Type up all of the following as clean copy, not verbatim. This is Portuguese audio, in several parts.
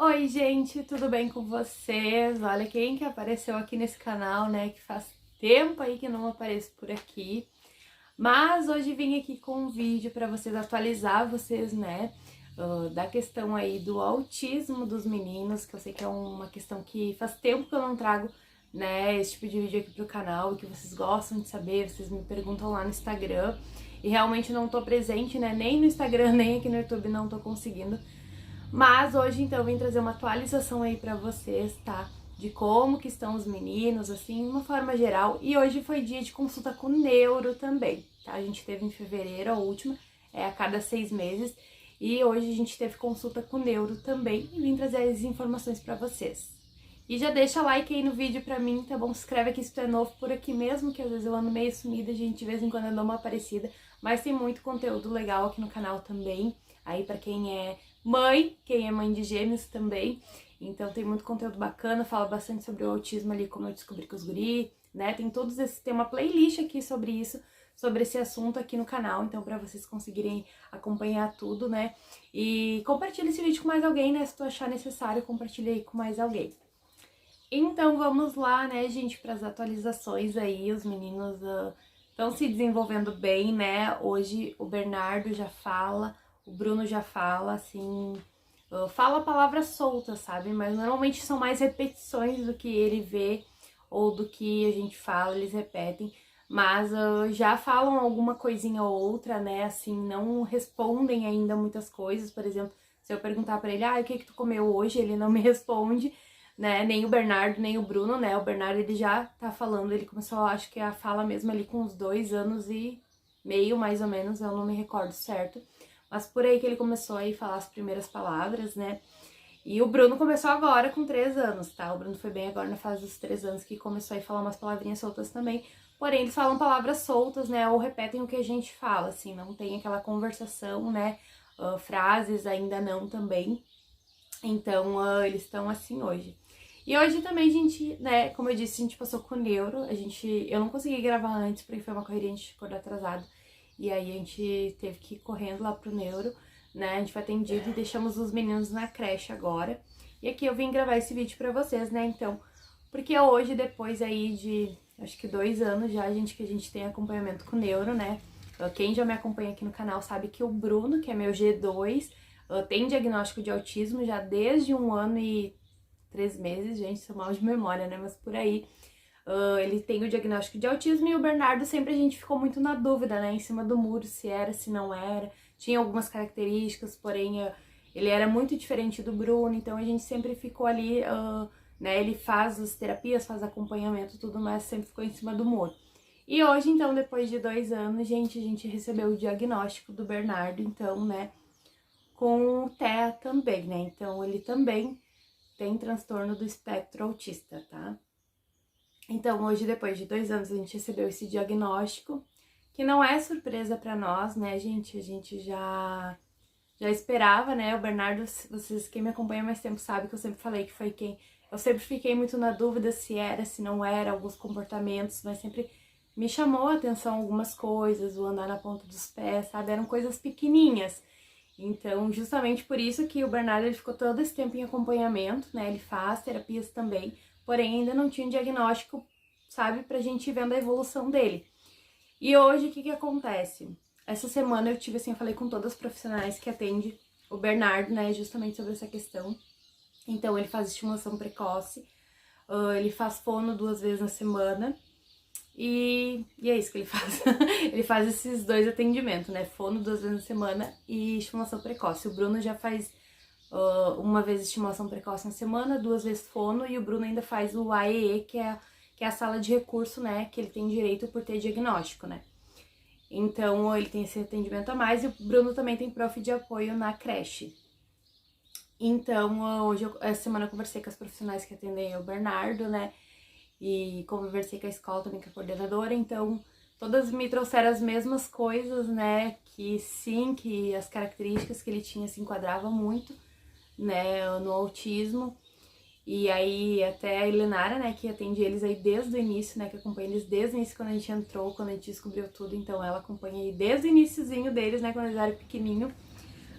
Oi, gente, tudo bem com vocês? Olha quem que apareceu aqui nesse canal, né? Que faz tempo aí que não apareço por aqui. Mas hoje vim aqui com um vídeo para vocês atualizar vocês, né? Da questão aí do autismo dos meninos, que eu sei que é uma questão que faz tempo que eu não trago, né? Esse tipo de vídeo aqui pro canal, que vocês gostam de saber, vocês me perguntam lá no Instagram. E realmente não tô presente, né? Nem no Instagram, nem aqui no YouTube, não tô conseguindo. Mas hoje, então, eu vim trazer uma atualização aí pra vocês, tá? De como que estão os meninos, assim, de uma forma geral. E hoje foi dia de consulta com neuro também, tá? A gente teve em fevereiro, a última, a cada 6 meses. E hoje a gente teve consulta com neuro também e vim trazer as informações pra vocês. E já deixa like aí no vídeo pra mim, tá bom? Se inscreve aqui se tu é novo por aqui mesmo, que às vezes eu ando meio sumida, gente, de vez em quando eu dou uma aparecida. Mas tem muito conteúdo legal aqui no canal também, aí pra quem é mãe de gêmeos também, então tem muito conteúdo bacana, fala bastante sobre o autismo ali, como eu descobri com os guri, né, tem uma playlist aqui sobre isso, sobre esse assunto aqui no canal, então pra vocês conseguirem acompanhar tudo, né, e compartilha esse vídeo com mais alguém, né, se tu achar necessário, compartilha aí com mais alguém. Então vamos lá, né, gente, para as atualizações aí, os meninos estão se desenvolvendo bem, né, hoje o Bernardo já fala, o Bruno já fala, assim, fala palavras soltas, sabe? Mas normalmente são mais repetições do que ele vê ou do que a gente fala, eles repetem. Mas já falam alguma coisinha ou outra, né? Assim, não respondem ainda muitas coisas. Por exemplo, se eu perguntar pra ele, o que tu comeu hoje? Ele não me responde, né? Nem o Bernardo, nem o Bruno, né? O Bernardo, ele já tá falando, ele começou, acho que a fala mesmo ali com uns 2 anos e meio, mais ou menos, eu não me recordo certo. Mas por aí que ele começou a falar as primeiras palavras, né? E o Bruno começou agora com 3 anos, tá? O Bruno foi bem agora na fase dos 3 anos que começou a falar umas palavrinhas soltas também. Porém, eles falam palavras soltas, né? Ou repetem o que a gente fala, assim, não tem aquela conversação, né? Frases ainda não também. Então, eles estão assim hoje. E hoje também a gente, né, como eu disse, a gente passou com o neuro. Eu não consegui gravar antes porque foi uma correria, a gente ficou atrasado. E aí a gente teve que ir correndo lá pro neuro, né? A gente foi atendido e deixamos os meninos na creche agora. E aqui eu vim gravar esse vídeo pra vocês, né? Então, porque hoje, depois aí de, acho que 2 anos já, que a gente tem acompanhamento com neuro, né? Quem já me acompanha aqui no canal sabe que o Bruno, que é meu G2, tem diagnóstico de autismo já desde 1 ano e 3 meses, gente, sou mal de memória, né? Mas por aí. Ele tem o diagnóstico de autismo e o Bernardo sempre a gente ficou muito na dúvida, né? Em cima do muro, se era, se não era. Tinha algumas características, porém ele era muito diferente do Bruno, então a gente sempre ficou ali, né? Ele faz as terapias, faz acompanhamento e tudo mais, sempre ficou em cima do muro. E hoje, então, depois de 2 anos, a gente recebeu o diagnóstico do Bernardo, então, né? Com o TEA também, né? Então, ele também tem transtorno do espectro autista, tá? Então, hoje, depois de 2 anos, a gente recebeu esse diagnóstico, que não é surpresa pra nós, né, gente? A gente já esperava, né? O Bernardo, quem me acompanha há mais tempo sabe que eu sempre falei que foi quem... Eu sempre fiquei muito na dúvida se era, se não era, alguns comportamentos, mas sempre me chamou a atenção algumas coisas, o andar na ponta dos pés, sabe? Eram coisas pequenininhas. Então, justamente por isso que o Bernardo ele ficou todo esse tempo em acompanhamento, né? Ele faz terapias também, porém ainda não tinha um diagnóstico, sabe, pra gente ir vendo a evolução dele. E hoje, o que acontece? Essa semana eu tive, assim, eu falei com todas as profissionais que atendem o Bernardo, né, justamente sobre essa questão. Então, ele faz estimulação precoce, ele faz fono 2 vezes na semana, e é isso que ele faz. Ele faz esses 2 atendimentos, né, fono 2 vezes na semana e estimulação precoce. O Bruno já faz 1 vez estimulação precoce na semana, 2 vezes fono, e o Bruno ainda faz o AEE, que é a sala de recurso, né, que ele tem direito por ter diagnóstico, né. Então, ele tem esse atendimento a mais, e o Bruno também tem prof de apoio na creche. Então, essa semana eu conversei com as profissionais que atendem o Bernardo, né, e conversei com a escola também, com a coordenadora, então todas me trouxeram as mesmas coisas, né, que sim, que as características que ele tinha se enquadravam muito, né, no autismo. E aí até a Helenara, né, que atende eles aí desde o início, né, que acompanha eles desde o início, quando a gente entrou, quando a gente descobriu tudo, então ela acompanha aí desde o iniciozinho deles, né, quando eles eram pequenininho,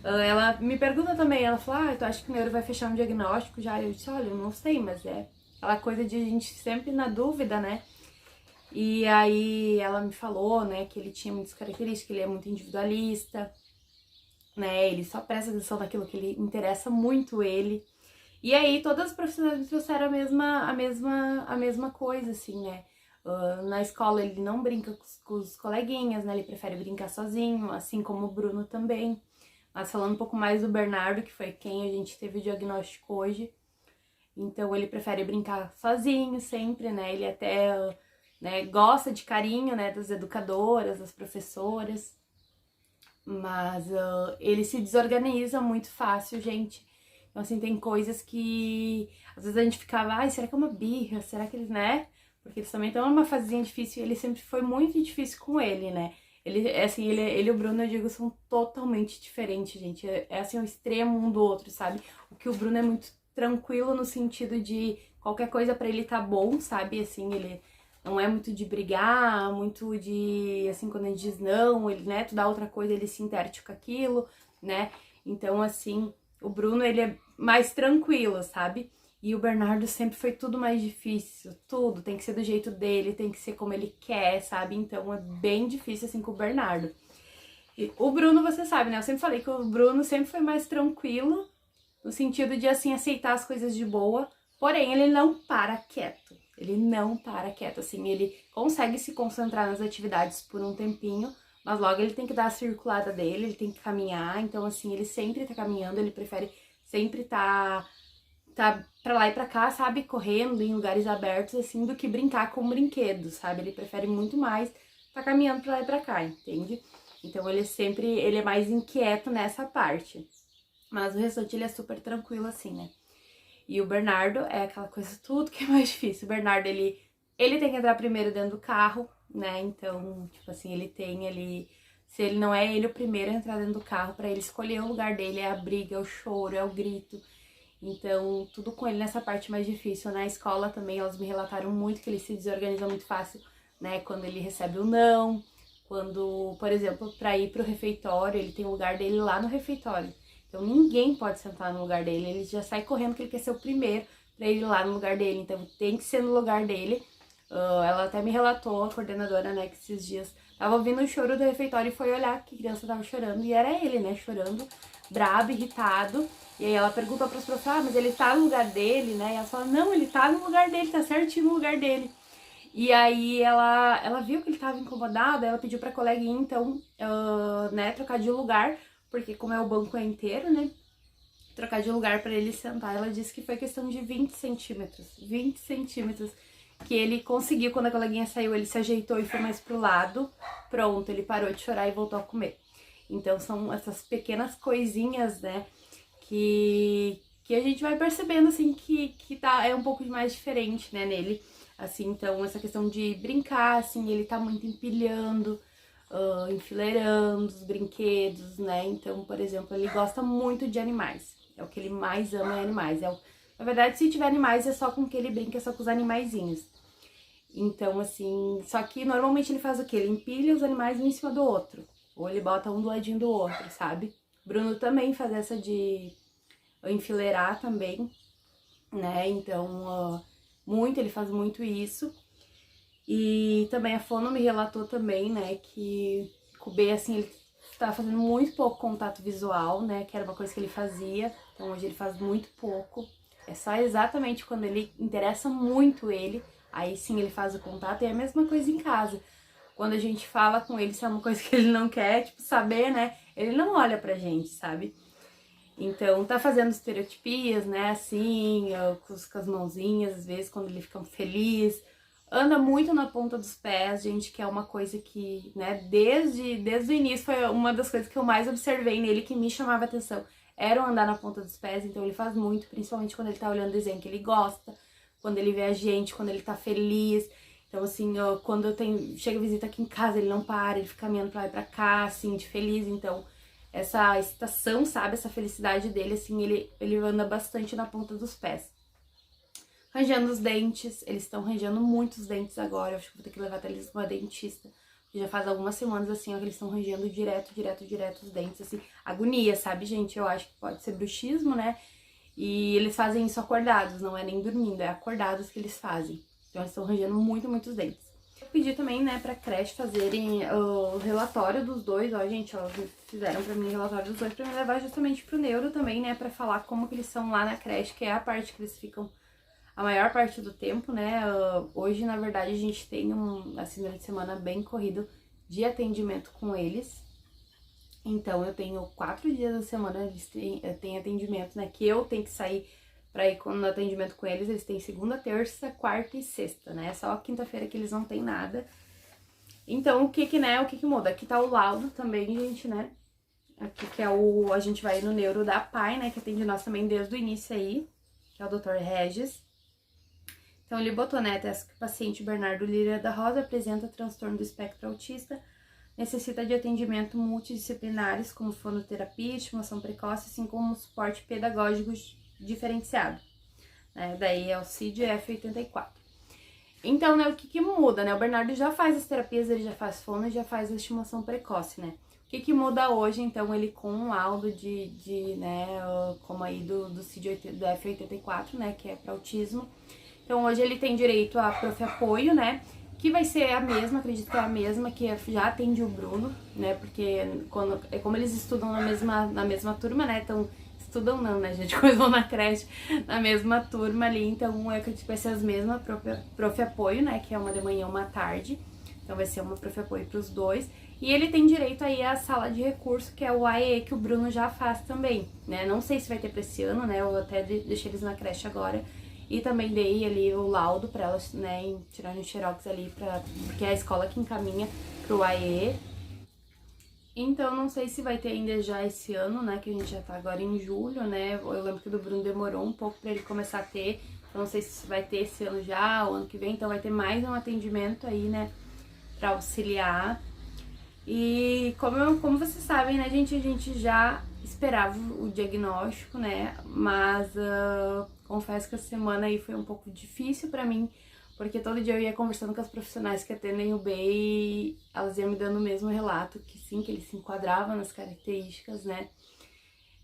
Ela me pergunta também, ela fala, tu acha que o neuro vai fechar um diagnóstico já? Eu disse, olha, eu não sei, mas é aquela coisa de a gente sempre na dúvida, né? E aí ela me falou, né, que ele tinha muitas características, que ele é muito individualista, né? Ele só presta atenção naquilo que ele interessa muito ele. E aí todas as profissionais me trouxeram a mesma coisa, assim, né? Na escola ele não brinca com os coleguinhas, né? Ele prefere brincar sozinho, assim como o Bruno também. Mas falando um pouco mais do Bernardo, que foi quem a gente teve o diagnóstico hoje. Então ele prefere brincar sozinho sempre, né? Ele até, né, gosta de carinho, né, das educadoras, das professoras. Mas ele se desorganiza muito fácil, gente. Então, assim, tem coisas que às vezes a gente ficava, ai, será que é uma birra? Será que eles, né? Porque eles também estão numa fasezinha difícil e ele sempre foi muito difícil com ele, né? Ele, assim, ele e o Bruno, eu digo, são totalmente diferentes, gente. É assim, o extremo um do outro, sabe? O que o Bruno é muito tranquilo no sentido de qualquer coisa pra ele tá bom, sabe? Assim, ele não é muito de brigar, muito de, assim, quando a gente diz não, ele, né, tu dá outra coisa, ele se interte com aquilo, né? Então, assim, o Bruno, ele é mais tranquilo, sabe? E o Bernardo sempre foi tudo mais difícil, tudo tem que ser do jeito dele, tem que ser como ele quer, sabe? Então é bem difícil assim com o Bernardo. E o Bruno, você sabe, né? Eu sempre falei que o Bruno sempre foi mais tranquilo, no sentido de assim aceitar as coisas de boa, porém ele não para quieto. Ele não para quieto, assim, ele consegue se concentrar nas atividades por um tempinho, mas logo ele tem que dar a circulada dele, ele tem que caminhar, então assim, ele sempre tá caminhando, ele prefere sempre tá pra lá e pra cá, sabe, correndo em lugares abertos, assim, do que brincar com brinquedos, sabe? Ele prefere muito mais tá caminhando pra lá e pra cá, entende? Então ele é mais inquieto nessa parte. Mas o restante ele é super tranquilo, assim, né? E o Bernardo é aquela coisa tudo que é mais difícil. O Bernardo, ele tem que entrar primeiro dentro do carro, né? Então, tipo assim, se ele não é ele o primeiro a entrar dentro do carro, pra ele escolher o lugar dele, é a briga, é o choro, é o grito. Então, tudo com ele nessa parte mais difícil. Na escola também, elas me relataram muito que ele se desorganiza muito fácil, né? Quando ele recebe o não, quando, por exemplo, para ir pro refeitório, ele tem o lugar dele lá no refeitório. Então, ninguém pode sentar no lugar dele. Ele já sai correndo que ele quer ser o primeiro pra ir lá no lugar dele. Então, tem que ser no lugar dele. Ela até me relatou, a coordenadora, né, que esses dias tava ouvindo o choro do refeitório e foi olhar que a criança tava chorando. E era ele, né, chorando, brabo, irritado. E aí ela perguntou pras professoras, mas ele tá no lugar dele, né? E ela falou, não, ele tá no lugar dele, tá certinho no lugar dele. E aí ela viu que ele tava incomodado, ela pediu pra coleguinha, então, né, trocar de lugar, porque como é o banco é inteiro, né, trocar de lugar pra ele sentar. Ela disse que foi questão de 20 centímetros, 20 centímetros, que ele conseguiu, quando a coleguinha saiu, ele se ajeitou e foi mais pro lado, pronto, ele parou de chorar e voltou a comer. Então são essas pequenas coisinhas, né, que a gente vai percebendo, assim, que é um pouco mais diferente, né, nele. Assim, então, essa questão de brincar, assim, ele tá muito empilhando, enfileirando os brinquedos, né? Então, por exemplo, ele gosta muito de animais. É o que ele mais ama, é animais. Na verdade, se tiver animais, é só com que ele brinca, é só com os animaizinhos. Então, assim, só que normalmente ele faz o quê? Ele empilha os animais um em cima do outro. Ou ele bota um do ladinho do outro, sabe? Bruno também faz essa de enfileirar também, né? Então, ele faz muito isso. E também a Fono me relatou também, né, que o B, assim, ele tá fazendo muito pouco contato visual, né, que era uma coisa que ele fazia, então hoje ele faz muito pouco. É só exatamente quando ele interessa muito ele, aí sim ele faz o contato, e é a mesma coisa em casa. Quando a gente fala com ele, se é uma coisa que ele não quer, tipo, saber, né, ele não olha pra gente, sabe? Então, tá fazendo estereotipias, né, assim, com as mãozinhas, às vezes, quando ele fica feliz. Anda muito na ponta dos pés, gente, que é uma coisa que, né, desde o início foi uma das coisas que eu mais observei nele, que me chamava atenção, era o andar na ponta dos pés. Então ele faz muito, principalmente quando ele tá olhando desenho que ele gosta, quando ele vê a gente, quando ele tá feliz. Então, assim, quando chega visita aqui em casa, ele não para, ele fica caminhando pra lá e pra cá, assim, de feliz. Então, essa excitação, sabe, essa felicidade dele, assim, ele anda bastante na ponta dos pés. Rangendo os dentes, eles estão rangendo muitos dentes agora, eu acho que vou ter que levar até eles numa dentista, Já faz algumas semanas, assim, ó, que eles estão rangendo direto os dentes, assim. Agonia, sabe, gente? Eu acho que pode ser bruxismo, né? E eles fazem isso acordados, não é nem dormindo, é acordados que eles fazem. Então eles estão rangendo muito os dentes. Eu pedi também, né, pra creche fazerem o relatório dos dois, ó, gente, ó, fizeram pra mim o relatório dos dois pra me levar justamente pro neuro também, né, pra falar como que eles são lá na creche, que é a parte que eles ficam a maior parte do tempo, né. Hoje, na verdade, a gente tem assim, durante a semana bem corrido de atendimento com eles. Então, eu tenho 4 dias da semana, eles têm atendimento, né, que eu tenho que sair pra ir no atendimento com eles. Eles têm segunda, terça, quarta e sexta, né, só quinta-feira que eles não têm nada. Então, o que que muda? Aqui tá o laudo também, gente, né, aqui que é a gente vai no neuro da PAI, né, que atende nós também desde o início aí, que é o Dr. Regis. Então, ele botou, né, que o paciente Bernardo Lira da Rosa apresenta transtorno do espectro autista, necessita de atendimento multidisciplinares, como fonoterapia, estimulação precoce, assim como suporte pedagógico diferenciado. Né? Daí é o CID-F84. Então, né, o que muda, né? O Bernardo já faz as terapias, ele já faz fono e já faz a estimulação precoce, né? O que muda hoje, então, ele com um laudo né, como aí do CID-F84, né, que é para autismo. Então, hoje ele tem direito a prof. Apoio, né, que vai ser a mesma, acredito que é a mesma que já atende o Bruno, né, porque como eles estudam na mesma turma, né, então, estudam não, né, gente, quando vão na creche, na mesma turma ali, então, eu acredito que vai ser as mesmas, prof. Apoio, né, que é uma de manhã e uma tarde, então vai ser uma prof. Apoio para os dois, e ele tem direito aí à sala de recurso, que é o AE, que o Bruno já faz também, né, não sei se vai ter para esse ano, né, eu até deixei eles na creche agora. E também dei ali o laudo para elas, né, tirarem o xerox ali, porque é a escola que encaminha pro AE. Então, não sei se vai ter ainda já esse ano, né, que a gente já tá agora em julho, né. Eu lembro que o do Bruno demorou um pouco para ele começar a ter. Então, não sei se vai ter esse ano já, ou ano que vem. Então, vai ter mais um atendimento aí, né, para auxiliar. E como vocês sabem, né, gente, a gente já esperava o diagnóstico, né, mas confesso que essa semana aí foi um pouco difícil pra mim, porque todo dia eu ia conversando com as profissionais que atendem o B e elas iam me dando o mesmo relato, que sim, que ele se enquadrava nas características, né.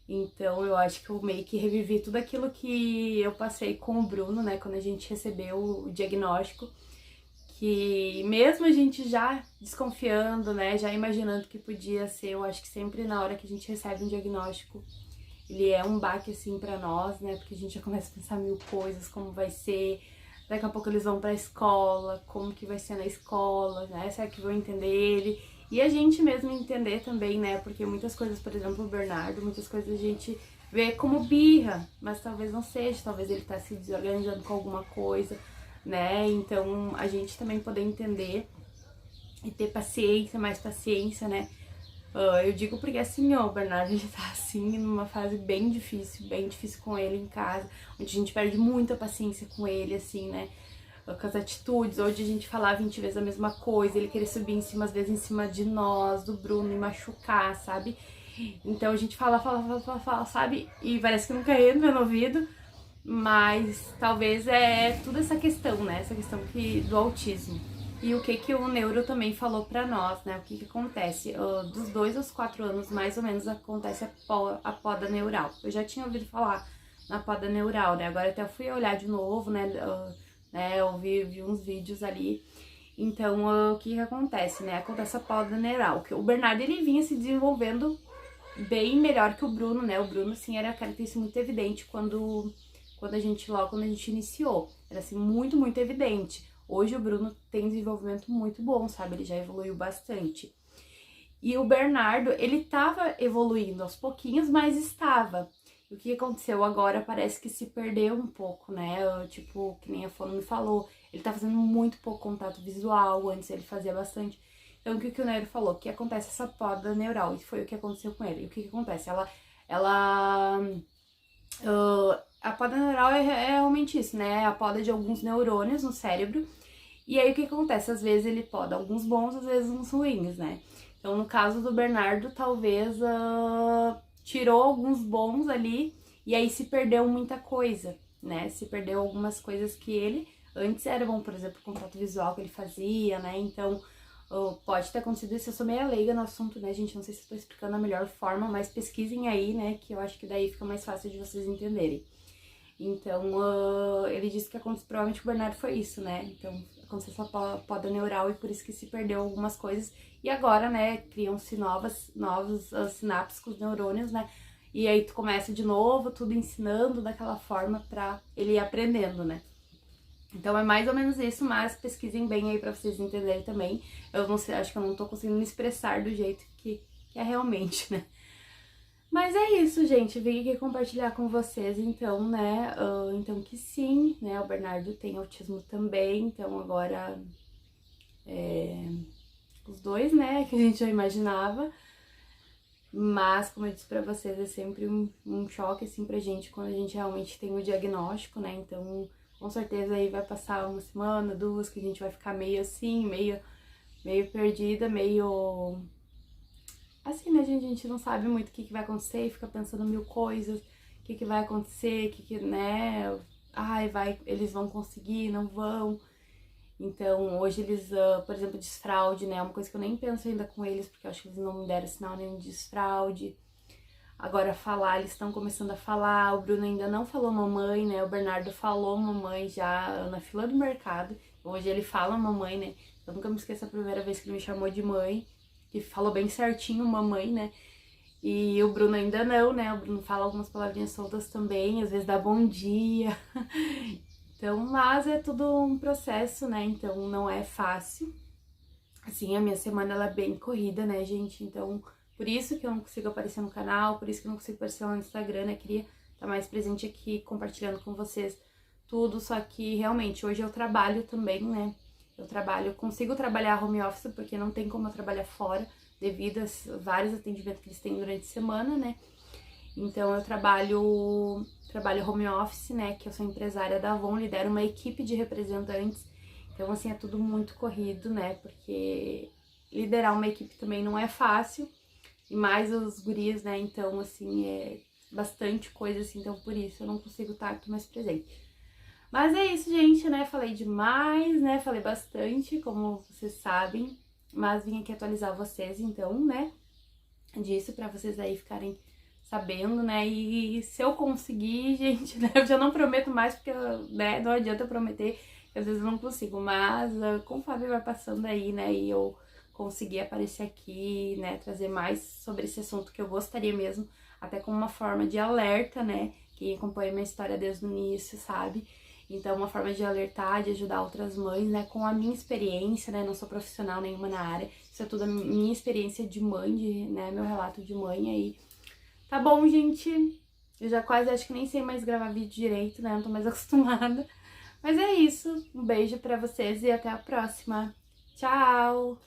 Então eu acho que eu meio que revivi tudo aquilo que eu passei com o Bruno, né, quando a gente recebeu o diagnóstico, que mesmo a gente já desconfiando, né, já imaginando que podia ser, eu acho que sempre na hora que a gente recebe um diagnóstico, ele é um baque assim pra nós, né, porque a gente já começa a pensar mil coisas, como vai ser, daqui a pouco eles vão pra escola, como que vai ser na escola, né, será que vão entender ele? E a gente mesmo entender também, né, porque muitas coisas, por exemplo, o Bernardo, muitas coisas a gente vê como birra, mas talvez não seja, talvez ele tá se desorganizando com alguma coisa, né, então a gente também poder entender e ter paciência, mais paciência, né. Eu digo porque assim, ó, o Bernardo já tá assim, numa fase bem difícil com ele em casa, onde a gente perde muita paciência com ele, assim, né, com as atitudes, onde a gente falar 20 vezes a mesma coisa, ele querer subir em cima, às vezes em cima de nós, do Bruno, e machucar, sabe. Então a gente fala, sabe, e parece que nunca entra no ouvido, mas talvez é toda essa questão, né, essa questão do autismo. E o que o neuro também falou pra nós, né, o que acontece, dos 2 aos 4 anos, mais ou menos, acontece a poda neural. Eu já tinha ouvido falar na poda neural, né, agora até eu fui olhar de novo, né, eu vi uns vídeos ali. Então, o que acontece, né, acontece a poda neural, que o Bernardo, ele vinha se desenvolvendo bem melhor que o Bruno, né, o Bruno, assim, era característica muito evidente quando a gente iniciou, era assim, muito evidente. Hoje o Bruno tem desenvolvimento muito bom, sabe, ele já evoluiu bastante. E o Bernardo, ele tava evoluindo aos pouquinhos, mas estava. E o que aconteceu agora parece que se perdeu um pouco, né, tipo, que nem a Fono me falou, ele tá fazendo muito pouco contato visual, antes ele fazia bastante. Então, o que o Neuro falou? Que acontece essa poda neural, e foi o que aconteceu com ele. E o que acontece? A poda neural é realmente isso, né? A poda de alguns neurônios no cérebro. E aí o que acontece? Às vezes ele poda alguns bons, às vezes uns ruins, né? Então no caso do Bernardo, talvez tirou alguns bons ali e aí se perdeu muita coisa, né? Se perdeu algumas coisas que ele antes era bom, por exemplo, o contato visual que ele fazia, né? Então Pode ter acontecido isso, eu sou meio leiga no assunto, né, gente? Não sei se estou explicando a melhor forma, mas pesquisem aí, né, que eu acho que daí fica mais fácil de vocês entenderem. Então, ele disse que aconteceu, provavelmente o Bernardo foi isso, né? Então, aconteceu essa poda neural e por isso que se perdeu algumas coisas. E agora, né, criam-se novos sinapses com os neurônios, né? E aí tu começa de novo, tudo ensinando daquela forma pra ele ir aprendendo, né? Então é mais ou menos isso, mas pesquisem bem aí pra vocês entenderem também. Eu não sei, acho que eu não tô conseguindo me expressar do jeito que é realmente, né? Mas é isso, gente. Vim aqui compartilhar com vocês, então, né? Então que sim, né? O Bernardo tem autismo também, então agora os dois, né? Que a gente já imaginava. Mas, como eu disse pra vocês, é sempre um choque, assim, pra gente quando a gente realmente tem o diagnóstico, né? Então, com certeza aí vai passar uma semana, duas, que a gente vai ficar meio assim, meio perdida, meio... Assim, né, gente? A gente não sabe muito o que vai acontecer, fica pensando mil coisas, o que vai acontecer, né? Ai, eles vão conseguir, não vão. Então, hoje eles, por exemplo, desfraude, né? É uma coisa que eu nem penso ainda com eles, porque eu acho que eles não me deram sinal nenhum de desfraude. Agora, falar, eles estão começando a falar. O Bruno ainda não falou mamãe, né? O Bernardo falou mamãe já na fila do mercado. Hoje ele fala mamãe, né? Eu nunca me esqueço a primeira vez que ele me chamou de mãe, que falou bem certinho mamãe, né? E o Bruno ainda não, né? O Bruno fala algumas palavrinhas soltas também, às vezes dá bom dia. Então, mas é tudo um processo, né? Então não é fácil. Assim, a minha semana ela é bem corrida, né, gente? Então, por isso que eu não consigo aparecer no canal, por isso que eu não consigo aparecer lá no Instagram, né? Queria estar mais presente aqui, compartilhando com vocês tudo, só que realmente hoje eu trabalho também, né? Eu consigo trabalhar home office porque não tem como eu trabalhar fora, devido a vários atendimentos que eles têm durante a semana, né? Então eu trabalho home office, né, que eu sou empresária da Avon, lidero uma equipe de representantes. Então assim, é tudo muito corrido, né, porque liderar uma equipe também não é fácil. E mais os guris, né, então assim, é bastante coisa assim, então por isso eu não consigo estar aqui mais presente. Mas é isso, gente, né, falei demais, né, falei bastante, como vocês sabem. Mas vim aqui atualizar vocês, então, né, disso, pra vocês aí ficarem sabendo, né? E se eu conseguir, gente, né? Eu já não prometo mais, porque, né, não adianta eu prometer, que às vezes eu não consigo. Mas com o Fábio vai passando aí, né? E eu conseguir aparecer aqui, né? Trazer mais sobre esse assunto que eu gostaria mesmo, até como uma forma de alerta, né? Quem acompanha minha história desde o início, sabe? Então, uma forma de alertar, de ajudar outras mães, né? Com a minha experiência, né? Não sou profissional nenhuma na área. Isso é tudo a minha experiência de mãe, né? Meu relato de mãe aí. Tá bom, gente? Eu já quase acho que nem sei mais gravar vídeo direito, né? Não tô mais acostumada. Mas é isso. Um beijo pra vocês e até a próxima. Tchau!